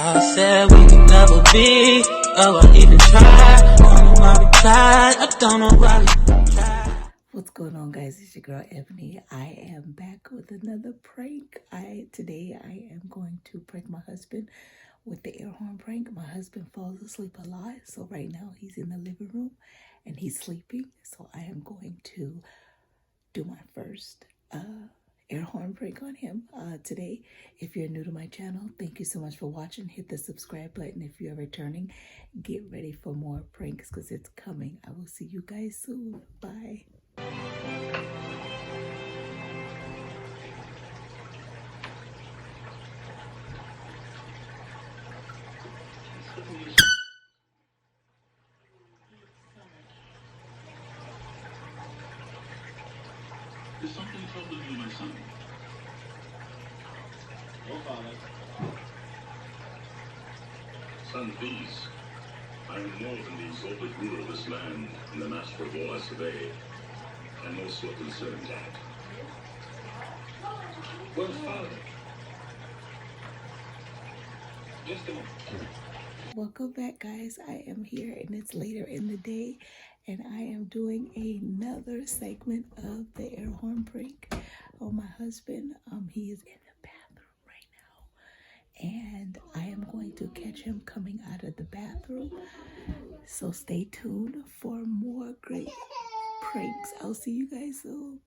I said we could never be, oh I even tried, don't know why we tried, I don't know why we tried. What's going on, guys? It's your girl Ebony. I am back with another prank. Today I am going to prank my husband with the air horn prank. My husband falls asleep a lot, so right now he's in the living room and he's sleeping. So I am going to do my first air horn prank on him today. If you're new to my channel, thank you so much for watching. Hit the subscribe button. If you're returning, get ready for more pranks because it's coming. I will see you guys soon. Bye. Is something troubling you, my son? No, Father. Son, please. I am more than the exalted ruler of this land and the master of all I survey. I'm also a concerned dad. Well, Father. Just a moment. Welcome back, guys. I am here and it's later in the day and I am doing another segment of the air horn prank on my husband. He is in the bathroom right now and I am going to catch him coming out of the bathroom. So stay tuned for more great pranks. I'll see you guys soon.